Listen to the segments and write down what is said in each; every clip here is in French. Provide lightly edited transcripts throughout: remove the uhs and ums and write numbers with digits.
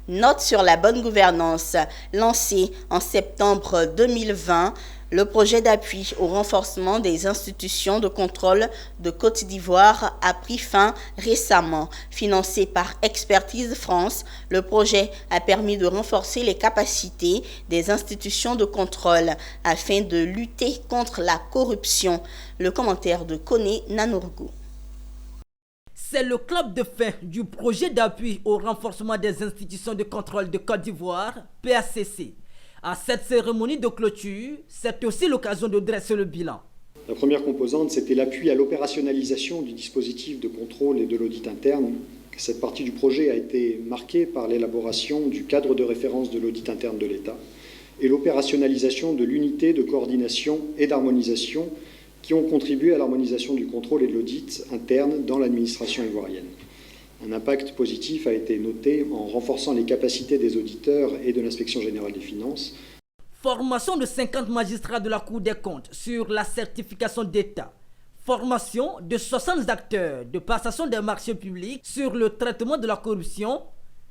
Note sur la bonne gouvernance. Lancé en septembre 2020, le projet d'appui au renforcement des institutions de contrôle de Côte d'Ivoire a pris fin récemment. Financé par Expertise France, le projet a permis de renforcer les capacités des institutions de contrôle afin de lutter contre la corruption. Le commentaire de Koné Nanourgou. C'est le club de fin du projet d'appui au renforcement des institutions de contrôle de Côte d'Ivoire, PACC. À cette cérémonie de clôture, c'est aussi l'occasion de dresser le bilan. La première composante, c'était l'appui à l'opérationnalisation du dispositif de contrôle et de l'audit interne. Cette partie du projet a été marquée par l'élaboration du cadre de référence de l'audit interne de l'État et l'opérationnalisation de l'unité de coordination et d'harmonisation qui ont contribué à l'harmonisation du contrôle et de l'audit interne dans l'administration ivoirienne. Un impact positif a été noté en renforçant les capacités des auditeurs et de l'Inspection générale des finances. Formation de 50 magistrats de la Cour des comptes sur la certification d'État. Formation de 60 acteurs de passation des marchés publics sur le traitement de la corruption.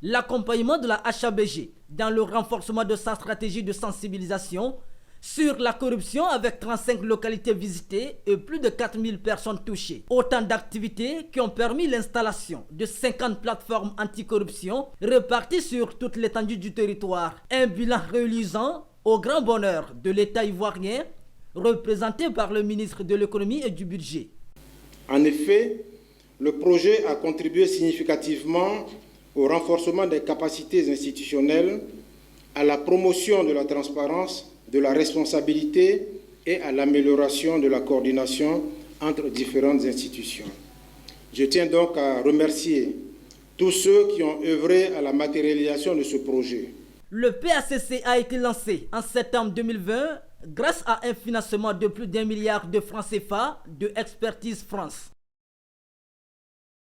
L'accompagnement de la HABG dans le renforcement de sa stratégie de sensibilisation sur la corruption avec 35 localités visitées et plus de 4000 personnes touchées. Autant d'activités qui ont permis l'installation de 50 plateformes anticorruption réparties sur toute l'étendue du territoire. Un bilan reluisant au grand bonheur de l'État ivoirien, représenté par le ministre de l'économie et du budget. En effet, le projet a contribué significativement au renforcement des capacités institutionnelles, à la promotion de la transparence, de la responsabilité et à l'amélioration de la coordination entre différentes institutions. Je tiens donc à remercier tous ceux qui ont œuvré à la matérialisation de ce projet. Le PACC a été lancé en septembre 2020 grâce à un financement de plus d'1 milliard de francs CFA de Expertise France.